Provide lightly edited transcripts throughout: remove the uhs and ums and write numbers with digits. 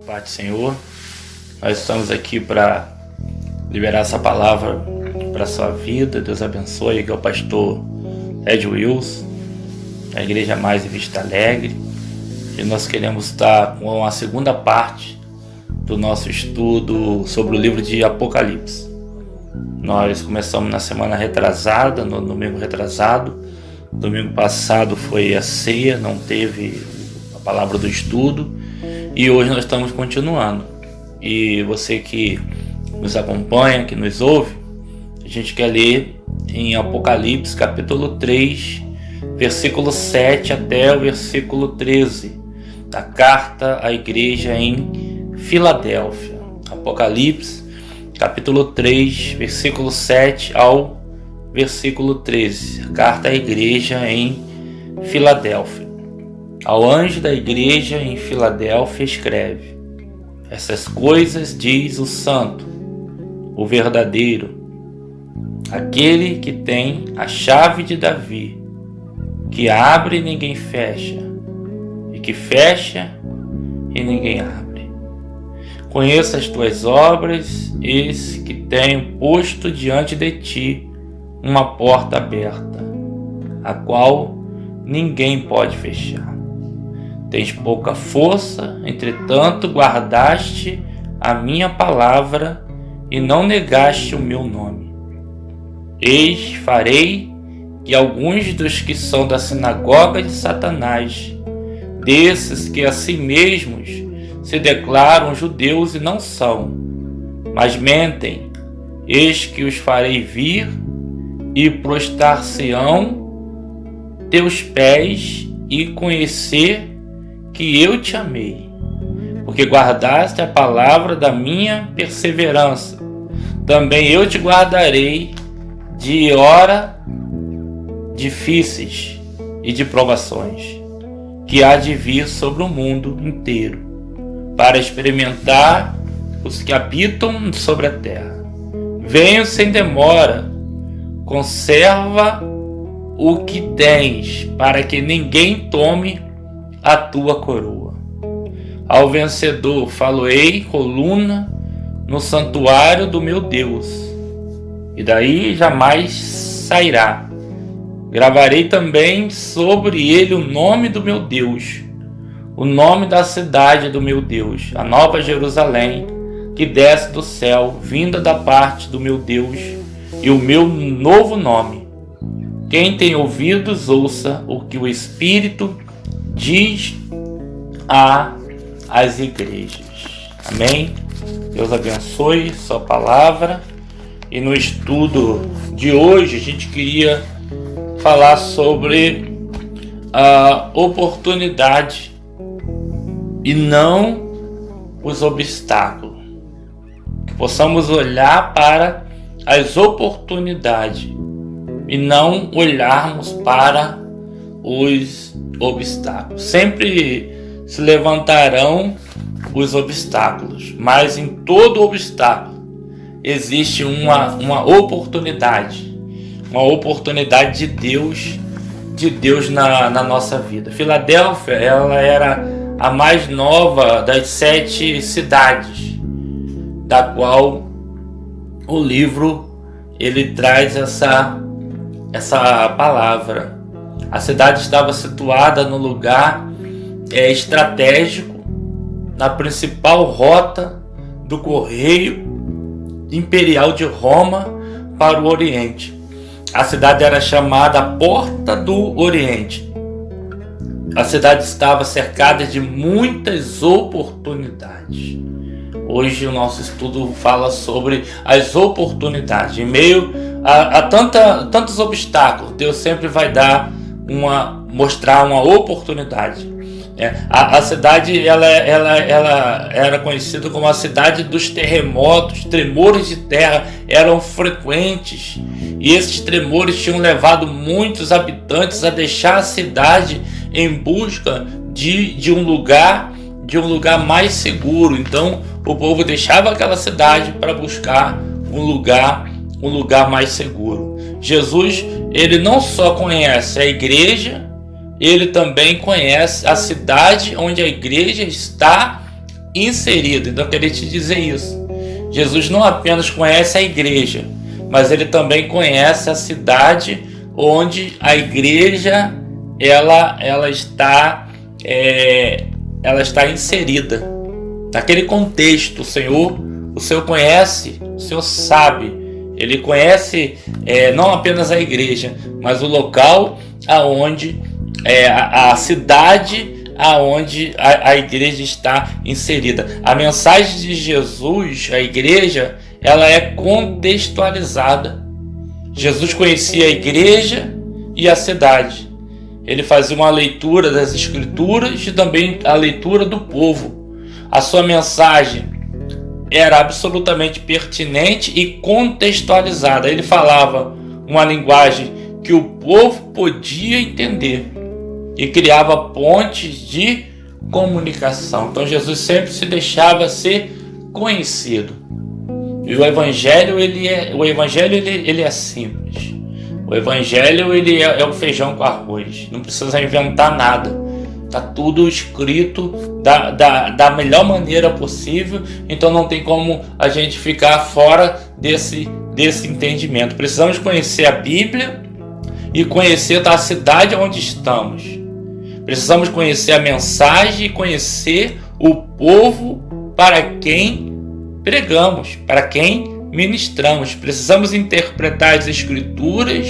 Pai do Senhor, nós estamos aqui para liberar essa palavra para a sua vida. Deus abençoe, que é o pastor Ed Wilson, da Igreja Mais em Vista Alegre. E nós queremos estar com a segunda parte do nosso estudo sobre o livro de Apocalipse. Nós começamos na semana retrasada, no domingo retrasado. Domingo passado foi a ceia, não teve a palavra do estudo. E hoje nós estamos continuando. E você que nos acompanha, que nos ouve, a gente quer ler em Apocalipse capítulo 3, versículo 7 até o versículo 13, da carta à igreja em Filadélfia. Apocalipse capítulo 3, versículo 7 ao versículo 13, a carta à igreja em Filadélfia. Ao anjo da igreja em Filadélfia escreve: essas coisas diz o santo, o verdadeiro, aquele que tem a chave de Davi, que abre e ninguém fecha, e que fecha e ninguém abre. Conheço as tuas obras, eis que tenho posto diante de ti uma porta aberta, a qual ninguém pode fechar. Tens pouca força, entretanto guardaste a minha palavra e não negaste o meu nome. Eis, farei que alguns dos que são da sinagoga de Satanás, desses que a si mesmos se declaram judeus e não são, mas mentem, eis que os farei vir e prostrar-se-ão teus pés e conhecer que eu te amei, porque guardaste a palavra da minha perseverança. Também eu te guardarei de horas difíceis e de provações, que há de vir sobre o mundo inteiro, para experimentar os que habitam sobre a terra. Venho sem demora, conserva o que tens, para que ninguém tome a tua coroa. Ao vencedor faloei coluna no santuário do meu Deus, e daí jamais sairá. Gravarei também sobre ele o nome do meu Deus, o nome da cidade do meu Deus, a nova Jerusalém, que desce do céu, vinda da parte do meu Deus, e o meu novo nome. Quem tem ouvidos, ouça o que o Espírito diz às igrejas. Amém? Deus abençoe sua palavra. E no estudo de hoje a gente queria falar sobre a oportunidade e não os obstáculos. Que possamos olhar para as oportunidades e não olharmos para os obstáculos. Sempre se levantarão os obstáculos, mas em todo obstáculo existe uma oportunidade de Deus na nossa vida. Filadélfia, ela era a mais nova das 7 cidades, da qual o livro ele traz essa palavra. A cidade estava situada no lugar estratégico, na principal rota do correio imperial de Roma para o Oriente. A cidade era chamada Porta do Oriente. A cidade estava cercada de muitas oportunidades. Hoje o nosso estudo fala sobre as oportunidades. Em meio a tantos obstáculos, Deus sempre vai mostrar uma oportunidade. A cidade ela era conhecida como a cidade dos terremotos. Tremores de terra eram frequentes, e esses tremores tinham levado muitos habitantes a deixar a cidade em busca de um lugar mais seguro. Então o povo deixava aquela cidade para buscar um lugar mais seguro. Jesus, ele não só conhece a igreja, ele também conhece a cidade onde a igreja está inserido. Então eu queria te dizer isso. Jesus não apenas conhece a igreja, mas ele também conhece a cidade onde a igreja ela está inserida. Naquele contexto, o Senhor conhece, o Senhor sabe. Ele conhece não apenas a igreja, mas o local aonde a cidade aonde a igreja está inserida. A mensagem de Jesus, a igreja, ela é contextualizada. Jesus conhecia a igreja e a cidade. Ele fazia uma leitura das escrituras e também a leitura do povo. A sua mensagem era absolutamente pertinente e contextualizada. Ele falava uma linguagem que o povo podia entender e criava pontes de comunicação. Então Jesus sempre se deixava ser conhecido. E o evangelho ele é simples. O evangelho ele é o feijão com arroz. Não precisa inventar nada. Está tudo escrito da melhor maneira possível. Então não tem como a gente ficar fora desse entendimento. Precisamos conhecer a Bíblia e conhecer a cidade onde estamos. Precisamos conhecer a mensagem e conhecer o povo para quem pregamos, para quem ministramos. Precisamos interpretar as escrituras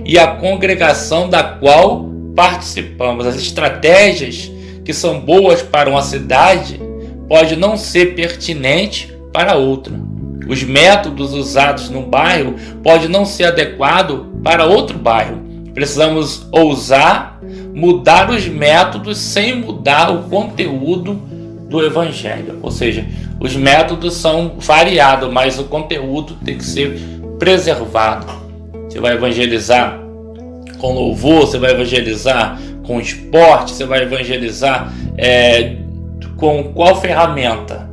e a congregação da qual participamos. As estratégias que são boas para uma cidade podem não ser pertinentes para outra. Os métodos usados no bairro podem não ser adequados para outro bairro. Precisamos ousar mudar os métodos sem mudar o conteúdo do evangelho. Ou seja, os métodos são variados, mas o conteúdo tem que ser preservado. Você vai evangelizar com louvor, você vai evangelizar com esporte, você vai evangelizar com qual ferramenta?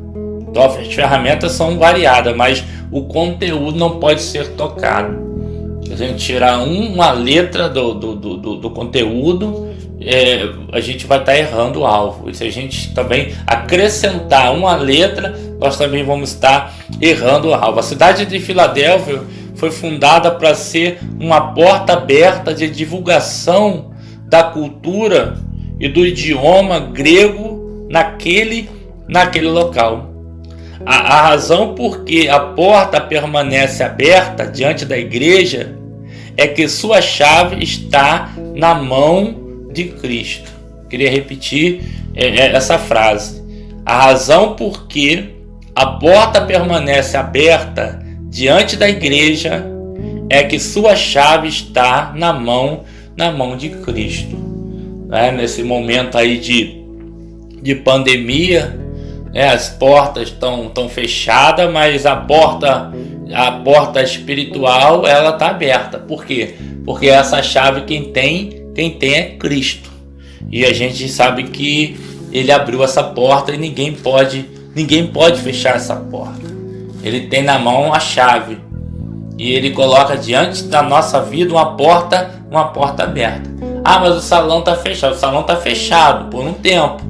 Então, as ferramentas são variadas, mas o conteúdo não pode ser tocado. Se a gente tirar uma letra do conteúdo, a gente vai estar errando o alvo. E se a gente também acrescentar uma letra, nós também vamos estar errando o alvo. A cidade de Filadélfia foi fundada para ser uma porta aberta de divulgação da cultura e do idioma grego naquele local. A razão por que a porta permanece aberta diante da igreja é que sua chave está na mão de Cristo. Queria repetir essa frase. A razão por que a porta permanece aberta diante da igreja é que sua chave está na mão de Cristo. Nesse momento aí de pandemia, as portas estão fechadas, mas a porta espiritual ela está aberta. Por quê? Porque essa chave quem tem é Cristo. E a gente sabe que ele abriu essa porta e ninguém pode fechar essa porta. Ele tem na mão a chave e ele coloca diante da nossa vida uma porta aberta. Ah, mas o salão está fechado. O salão está fechado por um tempo,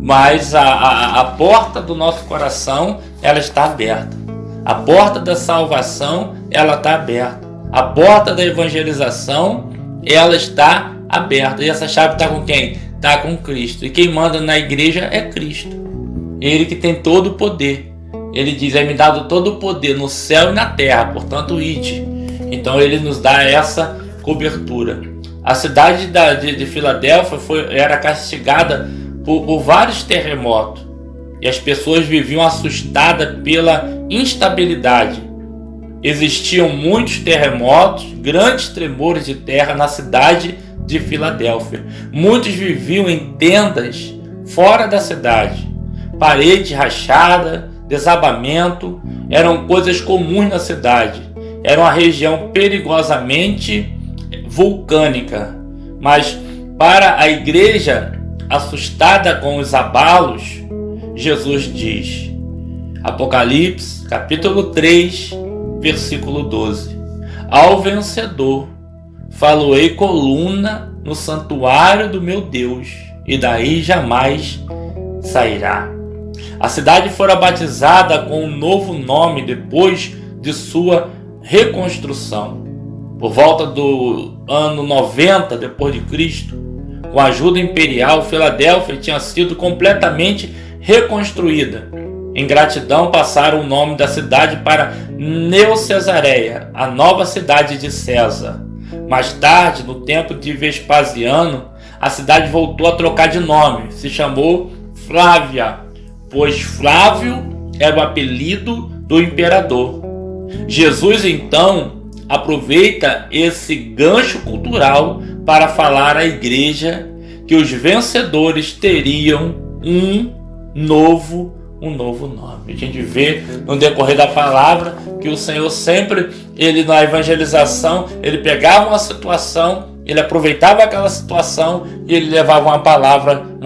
mas a porta do nosso coração ela está aberta. A porta da salvação ela está aberta. A porta da evangelização ela está aberta. E essa chave está com quem? Está com Cristo. E quem manda na igreja é Cristo. Ele que tem todo o poder. Ele diz: é-me dado todo o poder no céu e na terra, portanto ide. Então ele nos dá essa cobertura. A cidade de Filadélfia era castigada por vários terremotos. E as pessoas viviam assustadas pela instabilidade. Existiam muitos terremotos, grandes tremores de terra na cidade de Filadélfia. Muitos viviam em tendas fora da cidade. Parede rachada, desabamento, eram coisas comuns na cidade. Era uma região perigosamente vulcânica. Mas para a igreja assustada com os abalos, Jesus diz, Apocalipse, capítulo 3, versículo 12: ao vencedor faloei coluna no santuário do meu Deus, e daí jamais sairá. A cidade fora batizada com um novo nome depois de sua reconstrução. Por volta do ano 90 depois de Cristo, com a ajuda imperial, Filadélfia tinha sido completamente reconstruída. Em gratidão, passaram o nome da cidade para Neo-Cesareia, a nova cidade de César. Mais tarde, no tempo de Vespasiano, a cidade voltou a trocar de nome. Se chamou Flávia, pois Flávio era o apelido do imperador. Jesus, então, aproveita esse gancho cultural para falar à igreja que os vencedores teriam um novo nome. A gente vê no decorrer da palavra que o Senhor sempre, ele na evangelização, ele pegava uma situação, ele aproveitava aquela situação e ele levava uma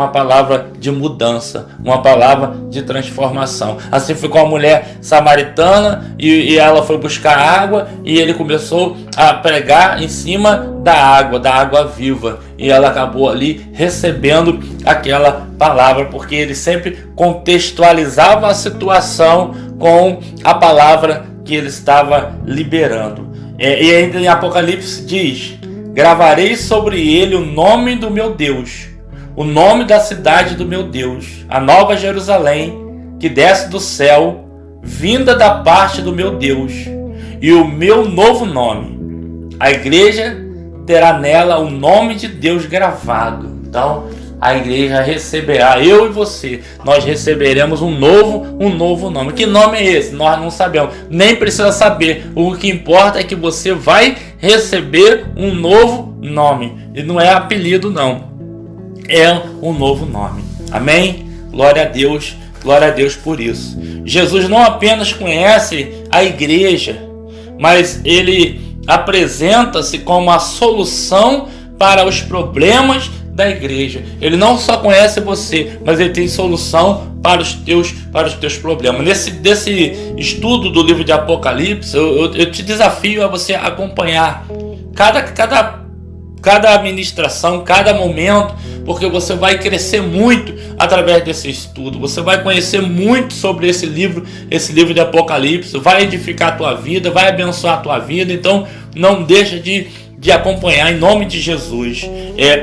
palavra de mudança, uma palavra de transformação. Assim foi com a mulher samaritana e ela foi buscar água e ele começou a pregar em cima da água viva, e ela acabou ali recebendo aquela palavra, porque ele sempre contextualizava a situação com a palavra que ele estava liberando. E ainda em Apocalipse diz: gravarei sobre ele o nome do meu Deus, o nome da cidade do meu Deus, a nova Jerusalém, que desce do céu, vinda da parte do meu Deus, e o meu novo nome. A igreja terá nela o nome de Deus gravado. Então, a igreja receberá, eu e você, nós receberemos um novo nome. Que nome é esse? Nós não sabemos, nem precisa saber. O que importa é que você vai receber um novo nome. E não é apelido, não. É um novo nome. Amém? Glória a Deus por isso. Jesus não apenas conhece a igreja, mas ele apresenta-se como a solução para os problemas da igreja. Ele não só conhece você, mas ele tem solução para os teus problemas. Desse estudo do livro de Apocalipse, eu te desafio a você acompanhar cada ministração, cada momento, porque você vai crescer muito através desse estudo. Você vai conhecer muito sobre esse livro de Apocalipse, vai edificar a tua vida, vai abençoar a tua vida. Então não deixa de acompanhar em nome de Jesus.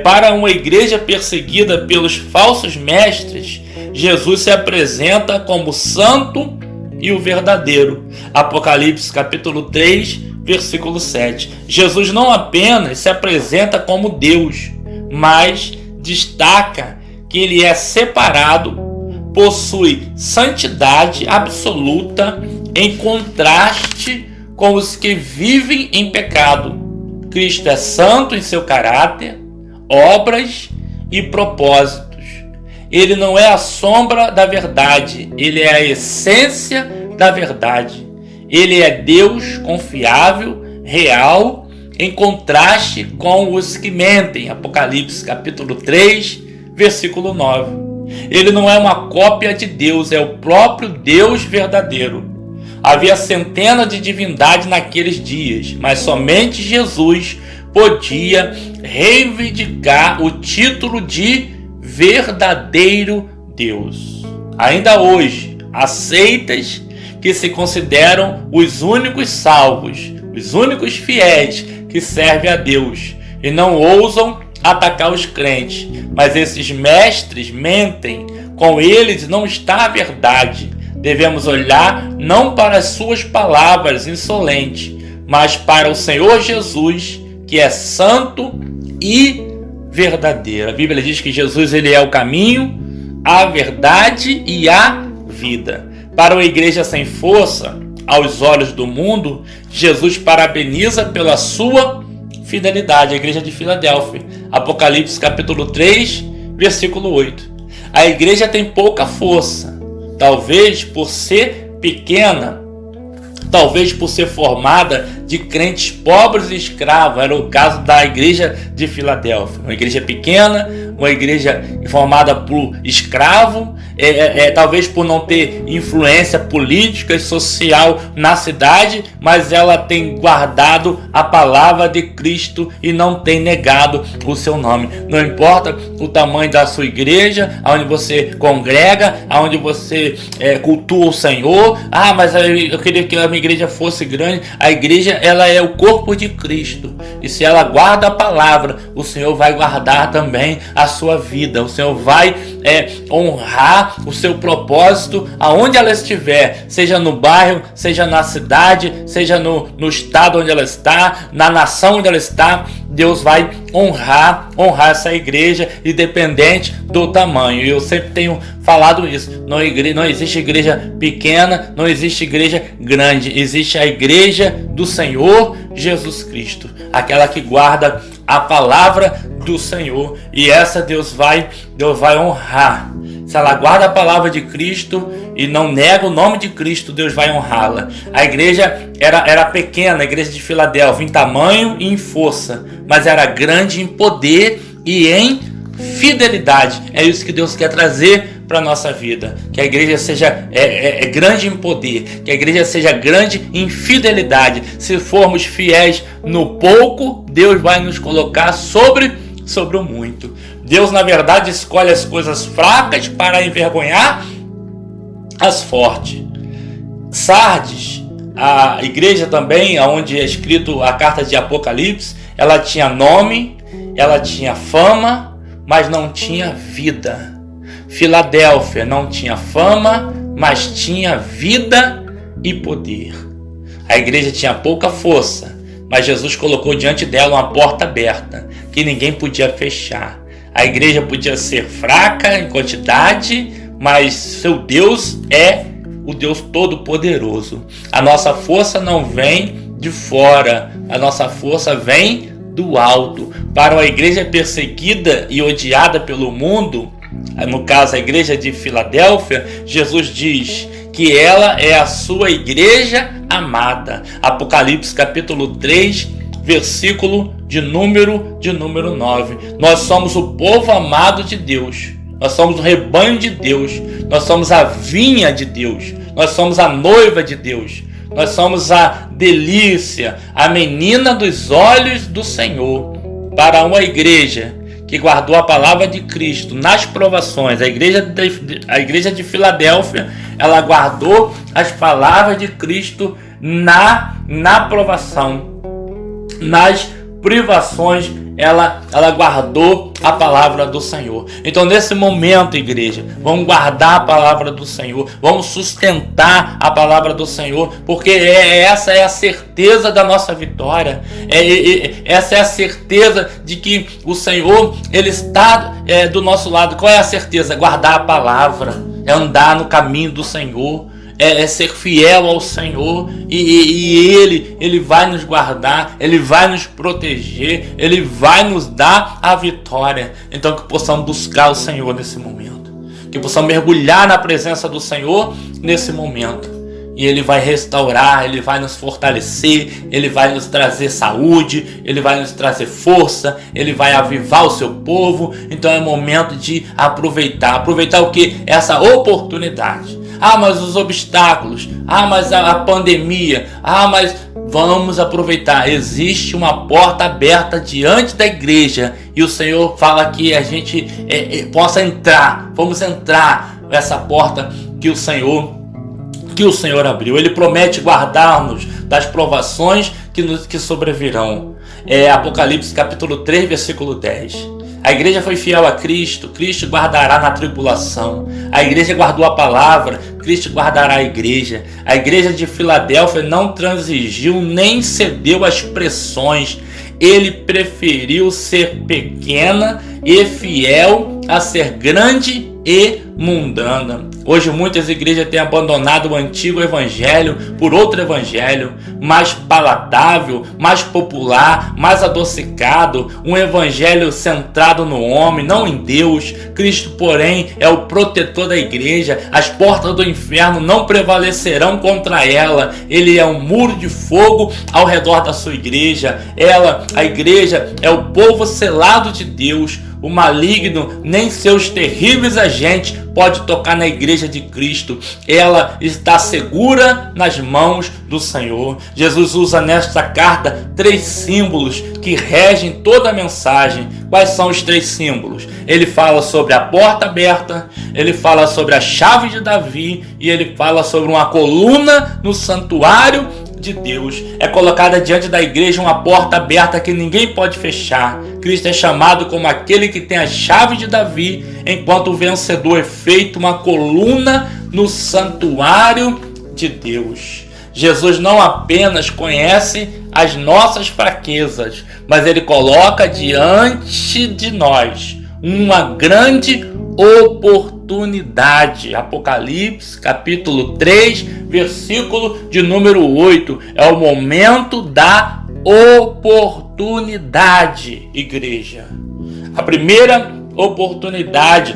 Para uma igreja perseguida pelos falsos mestres, Jesus se apresenta como santo e o verdadeiro. Apocalipse capítulo 3, versículo 7. Jesus não apenas se apresenta como Deus, mas destaca que ele é separado, possui santidade absoluta, em contraste com os que vivem em pecado. Cristo é santo em seu caráter, obras e propósitos. Ele não é a sombra da verdade, ele é a essência da verdade. Ele é Deus confiável, real, em contraste com os que mentem. Apocalipse capítulo 3, versículo 9. Ele não é uma cópia de Deus, é o próprio Deus verdadeiro. Havia centenas de divindades naqueles dias, mas somente Jesus podia reivindicar o título de verdadeiro Deus. Ainda hoje, há seitas que se consideram os únicos salvos, os únicos fiéis que servem a Deus e não ousam atacar os crentes. Mas esses mestres mentem, com eles não está a verdade. Devemos olhar não para as suas palavras insolentes, mas para o Senhor Jesus, que é santo e verdadeiro. A Bíblia diz que Jesus ele é o caminho, a verdade e a vida. Para uma igreja sem força, aos olhos do mundo, Jesus parabeniza pela sua fidelidade. A igreja de Filadélfia, Apocalipse capítulo 3, versículo 8. A igreja tem pouca força, talvez por ser pequena, talvez por ser formada de crentes pobres e escravos. Era o caso da igreja de Filadélfia, uma igreja pequena, uma igreja formada por escravo, talvez por não ter influência política e social na cidade, mas ela tem guardado a palavra de Cristo e não tem negado o seu nome. Não importa o tamanho da sua igreja, aonde você congrega, aonde você cultua o Senhor. Mas eu queria que a minha igreja fosse grande. A igreja, ela é o corpo de Cristo, e se ela guarda a palavra, o Senhor vai guardar também a sua vida. O Senhor vai honrar o seu propósito aonde ela estiver, seja no bairro, seja na cidade, seja no estado onde ela está, na nação onde ela está. Deus vai honrar essa igreja, independente do tamanho. E eu sempre tenho falado isso. Não existe igreja pequena, não existe igreja grande. Existe a igreja do Senhor Jesus Cristo, aquela que guarda a palavra do Senhor. E essa Deus vai honrar. Se ela guarda a palavra de Cristo e não nega o nome de Cristo, Deus vai honrá-la. A igreja era pequena, a igreja de Filadélfia, em tamanho e em força, mas era grande em poder e em fidelidade. É isso que Deus quer trazer para a nossa vida. Que a igreja seja grande em poder, que a igreja seja grande em fidelidade. Se formos fiéis no pouco, Deus vai nos colocar sobre o muito. Deus, na verdade, escolhe as coisas fracas para envergonhar as fortes. Sardes, a igreja também, onde é escrito a carta de Apocalipse, ela tinha nome, ela tinha fama, mas não tinha vida. Filadélfia não tinha fama, mas tinha vida e poder. A igreja tinha pouca força, mas Jesus colocou diante dela uma porta aberta que ninguém podia fechar. A igreja podia ser fraca em quantidade, mas seu Deus é o Deus Todo-Poderoso. A nossa força não vem de fora, a nossa força vem do alto. Para uma igreja perseguida e odiada pelo mundo, no caso a igreja de Filadélfia, Jesus diz que ela é a sua igreja amada. Apocalipse capítulo 3, versículo de número 9. Nós somos o povo amado de Deus. Nós somos o rebanho de Deus. Nós somos a vinha de Deus. Nós somos a noiva de Deus. Nós somos a delícia, a menina dos olhos do Senhor. Para uma igreja que guardou a palavra de Cristo nas provações, a igreja de Filadélfia, ela guardou as palavras de Cristo na provação, nas privações, ela guardou a palavra do Senhor. Então, nesse momento, igreja, vamos guardar a palavra do Senhor, vamos sustentar a palavra do Senhor, porque essa é a certeza da nossa vitória. Essa é a certeza de que o Senhor, Ele está do nosso lado. Qual é a certeza? Guardar a palavra, é andar no caminho do Senhor. É ser fiel ao Senhor, e Ele vai nos guardar, Ele vai nos proteger, Ele vai nos dar a vitória. Então que possamos buscar o Senhor nesse momento, que possamos mergulhar na presença do Senhor nesse momento, e Ele vai restaurar, Ele vai nos fortalecer, Ele vai nos trazer saúde, Ele vai nos trazer força, Ele vai avivar o seu povo. Então é momento de aproveitar o que? Essa oportunidade. Mas os obstáculos, mas a pandemia, mas vamos aproveitar. Existe uma porta aberta diante da igreja, e o Senhor fala que a gente possa entrar. Vamos entrar nessa porta que o Senhor abriu. Ele promete guardar-nos das provações que sobrevirão. Apocalipse capítulo 3, versículo 10. A igreja foi fiel a Cristo, Cristo guardará na tribulação. A igreja guardou a palavra, Cristo guardará a igreja. A igreja de Filadélfia não transigiu nem cedeu às pressões. Ele preferiu ser pequena e fiel a ser grande e mundana. Hoje muitas igrejas têm abandonado o antigo evangelho por outro evangelho mais palatável, mais popular, mais adocicado, um evangelho centrado no homem, não em Deus. Cristo, porém, é o protetor da igreja. As portas do inferno não prevalecerão contra ela. Ele é um muro de fogo ao redor da sua igreja. A igreja, é o povo selado de Deus, o maligno, nem seus terríveis agentes pode tocar na igreja de Cristo. Ela está segura nas mãos do Senhor. Jesus usa nesta carta 3 símbolos que regem toda a mensagem. Quais são os 3 símbolos? Ele fala sobre a porta aberta, ele fala sobre a chave de Davi e ele fala sobre uma coluna no santuário de Deus. É colocada diante da igreja uma porta aberta que ninguém pode fechar. Cristo é chamado como aquele que tem a chave de Davi, enquanto o vencedor é feito uma coluna no santuário de Deus. Jesus não apenas conhece as nossas fraquezas, mas ele coloca diante de nós uma grande oportunidade. Apocalipse, capítulo 3, versículo de número 8. É o momento da oportunidade, igreja. A primeira oportunidade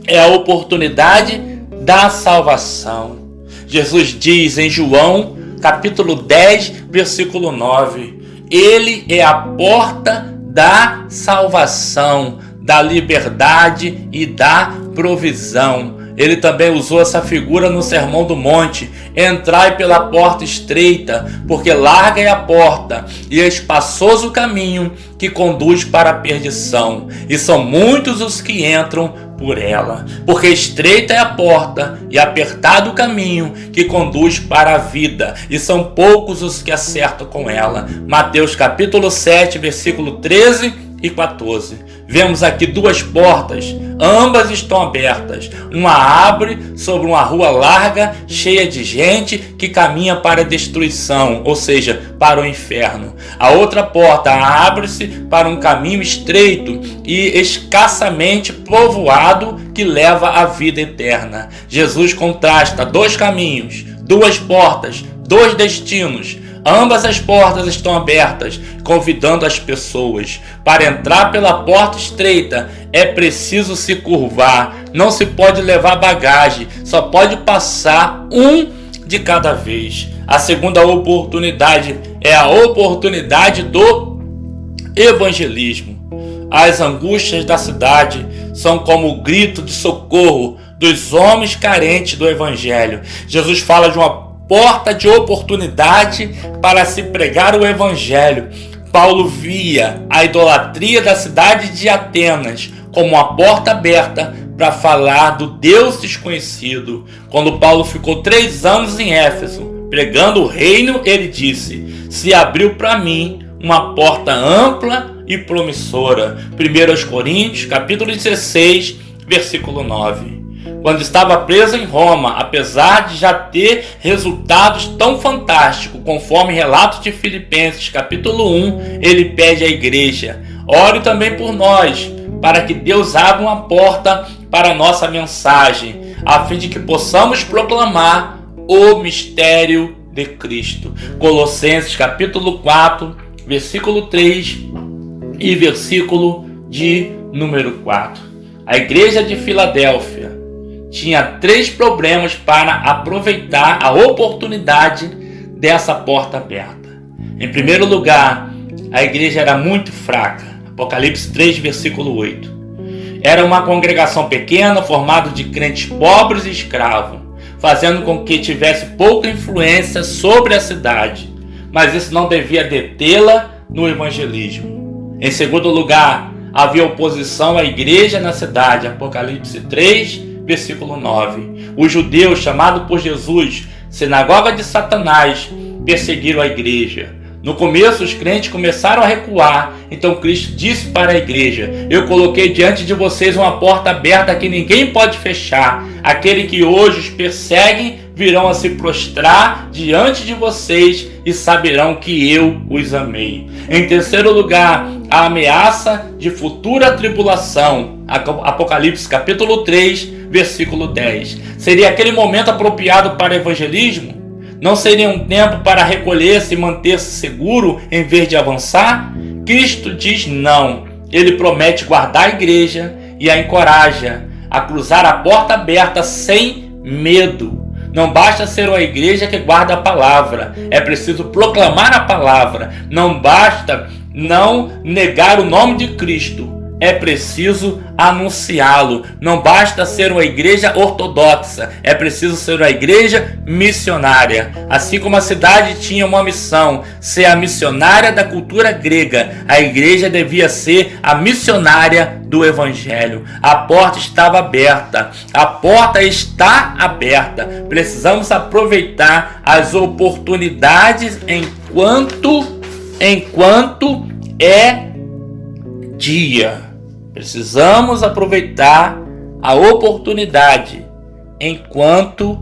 é a oportunidade da salvação. Jesus diz em João, capítulo 10, versículo 9: Ele é a porta da salvação, da liberdade e da provisão. Ele também usou essa figura no Sermão do Monte: entrai pela porta estreita, porque larga é a porta e é espaçoso o caminho que conduz para a perdição, e são muitos os que entram por ela. Porque estreita é a porta e apertado o caminho que conduz para a vida, e são poucos os que acertam com ela. Mateus capítulo 7, versículo 13 e 14. Vemos aqui 2 portas, ambas estão abertas. Uma abre sobre uma rua larga, cheia de gente que caminha para a destruição, ou seja, para o inferno. A outra porta abre-se para um caminho estreito e escassamente povoado que leva à vida eterna. Jesus contrasta 2 caminhos, 2 portas, 2 destinos. Ambas as portas estão abertas, convidando as pessoas. Para entrar pela porta estreita, é preciso se curvar. Não se pode levar bagagem, só pode passar um de cada vez. A segunda oportunidade é a oportunidade do evangelismo. As angústias da cidade são como o grito de socorro dos homens carentes do evangelho. Jesus fala de uma porta de oportunidade para se pregar o evangelho. Paulo via a idolatria da cidade de Atenas como uma porta aberta para falar do Deus desconhecido. Quando Paulo ficou 3 anos em Éfeso pregando o reino, ele disse: se abriu para mim uma porta ampla e promissora. 1 Coríntios capítulo 16, versículo 9. Quando estava preso em Roma, apesar de já ter resultados tão fantásticos, conforme relatos de Filipenses, capítulo 1, ele pede à igreja: ore também por nós, para que Deus abra uma porta para a nossa mensagem, a fim de que possamos proclamar o mistério de Cristo. Colossenses, capítulo 4, versículo 3 e versículo de número 4. A igreja de Filadélfia tinha 3 problemas para aproveitar a oportunidade dessa porta aberta. Em primeiro lugar, a igreja era muito fraca. Apocalipse 3, versículo 8. Era uma congregação pequena, formada de crentes pobres e escravos, fazendo com que tivesse pouca influência sobre a cidade. Mas isso não devia detê-la no evangelismo. Em segundo lugar, havia oposição à igreja na cidade. Apocalipse 3, versículo 9. Os judeus, chamados por Jesus sinagoga de Satanás, perseguiram a igreja. No começo, os crentes começaram a recuar. Então Cristo disse para a igreja: eu coloquei diante de vocês uma porta aberta que ninguém pode fechar. Aquele que hoje os perseguem virão a se prostrar diante de vocês e saberão que eu os amei. Em terceiro lugar, a ameaça de futura tribulação. Apocalipse capítulo 3, versículo 10. Seria aquele momento apropriado para evangelismo? Não seria um tempo para recolher-se e manter-se seguro em vez de avançar? Cristo diz não. Ele promete guardar a igreja e a encoraja a cruzar a porta aberta sem medo. Não basta ser uma igreja que guarda a palavra. É preciso proclamar a palavra. Não basta não negar o nome de Cristo. é preciso anunciá-lo. Não basta ser uma igreja ortodoxa, é preciso ser uma igreja missionária. Assim como a cidade tinha uma missão, ser a missionária da cultura grega, a igreja devia ser a missionária do evangelho. A porta estava aberta, a porta está aberta. Precisamos aproveitar as oportunidades enquanto é dia. Precisamos aproveitar a oportunidade enquanto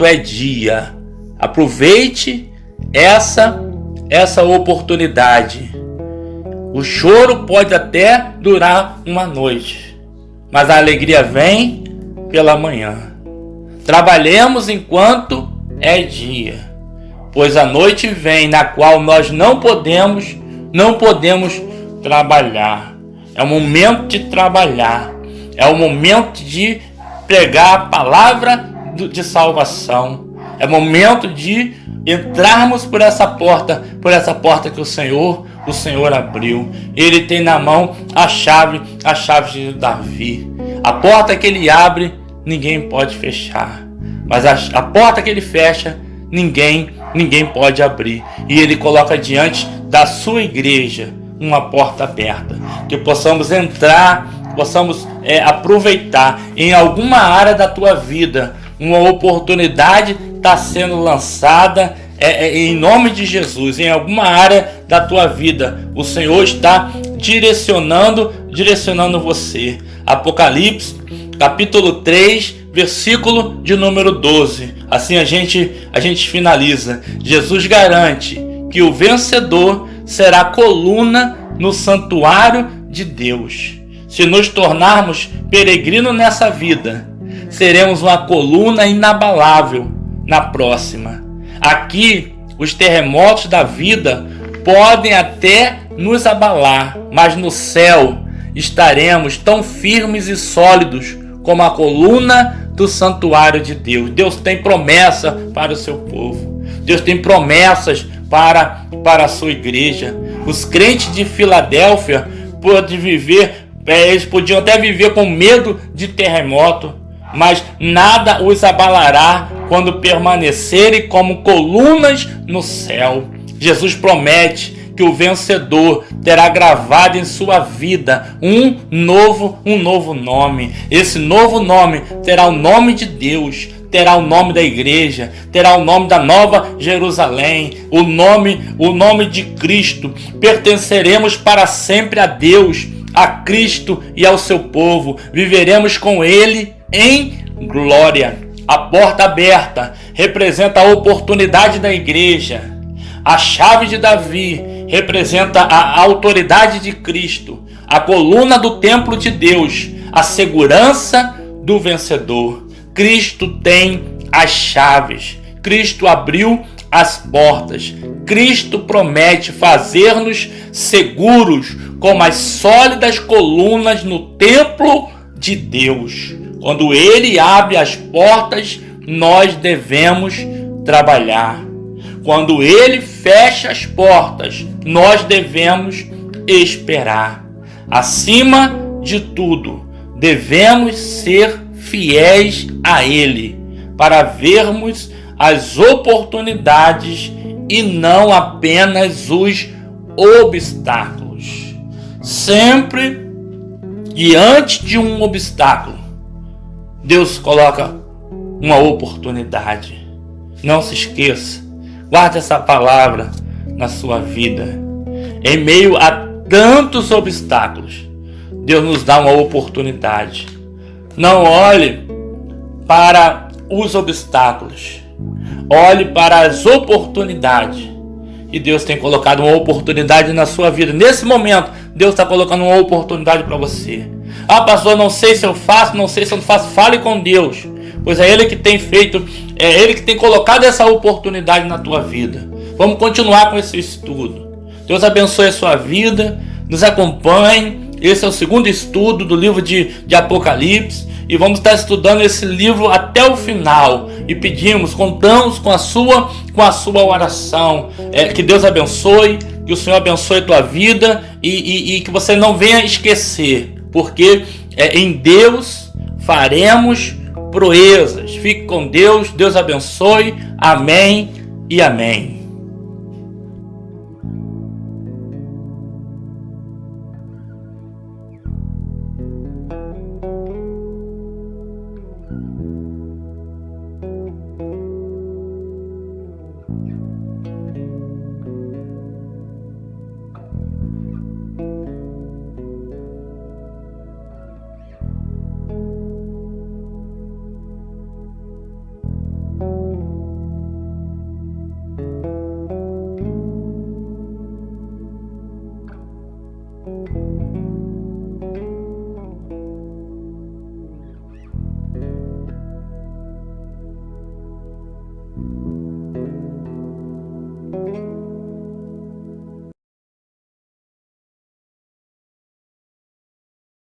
é dia. Aproveite essa oportunidade. O choro pode até durar uma noite, mas a alegria vem pela manhã. Trabalhemos enquanto é dia, pois a noite vem na qual nós não podemos trabalhar. É o momento de trabalhar, é o momento de pregar a palavra de salvação, é o momento de entrarmos por essa porta que o Senhor abriu. Ele tem na mão a chave de Davi. A porta que ele abre, ninguém pode fechar, mas a porta que ele fecha, ninguém pode abrir. E ele coloca diante da sua igreja uma porta aberta, que possamos entrar, possamos aproveitar. Em alguma área da tua vida, uma oportunidade está sendo lançada, em nome de Jesus. Em alguma área da tua vida, o Senhor está direcionando você. Apocalipse, capítulo 3, versículo de número 12. Assim a gente finaliza. Jesus garante que o vencedor será coluna no santuário de Deus. Se nos tornarmos peregrinos nessa vida, seremos uma coluna inabalável na próxima. Aqui, os terremotos da vida podem até nos abalar, mas no céu estaremos tão firmes e sólidos como a coluna do santuário de Deus. Deus tem promessa para o seu povo. Deus tem promessas para a sua igreja. Os crentes de Filadélfia eles podiam até viver com medo de terremoto, mas nada os abalará quando permanecerem como colunas no céu. Jesus promete que o vencedor terá gravado em sua vida um novo nome. Esse novo nome terá o nome de Deus, terá o nome da igreja, terá o nome da Nova Jerusalém, o nome de Cristo. Pertenceremos para sempre a Deus, a Cristo e ao seu povo. Viveremos com Ele em glória. A porta aberta representa a oportunidade da igreja. A chave de Davi representa a autoridade de Cristo. A coluna do templo de Deus, a segurança do vencedor. Cristo tem as chaves. Cristo abriu as portas. Cristo promete fazer-nos seguros como as sólidas colunas no templo de Deus. Quando Ele abre as portas, nós devemos trabalhar. Quando Ele fecha as portas, nós devemos esperar. Acima de tudo, devemos ser fiéis a Ele para vermos as oportunidades e não apenas os obstáculos. Sempre diante de um obstáculo, Deus coloca uma oportunidade. Não se esqueça, guarde essa palavra na sua vida. Em meio a tantos obstáculos, Deus nos dá uma oportunidade. Não olhe para os obstáculos, olhe para as oportunidades. E Deus tem colocado uma oportunidade na sua vida. Nesse momento, Deus está colocando uma oportunidade para você. Ah, pastor, não sei se eu faço, não sei se eu não faço. Fale com Deus, pois é Ele que tem feito, é Ele que tem colocado essa oportunidade na tua vida. Vamos continuar com esse estudo. Deus abençoe a sua vida, nos acompanhe. Esse é o segundo estudo do livro de Apocalipse. E vamos estar estudando esse livro até o final. E contamos com a sua oração. Que Deus abençoe, Que o Senhor abençoe a tua vida e que você não venha esquecer, porque em Deus faremos proezas. Fique com Deus, Deus abençoe. Amém e amém.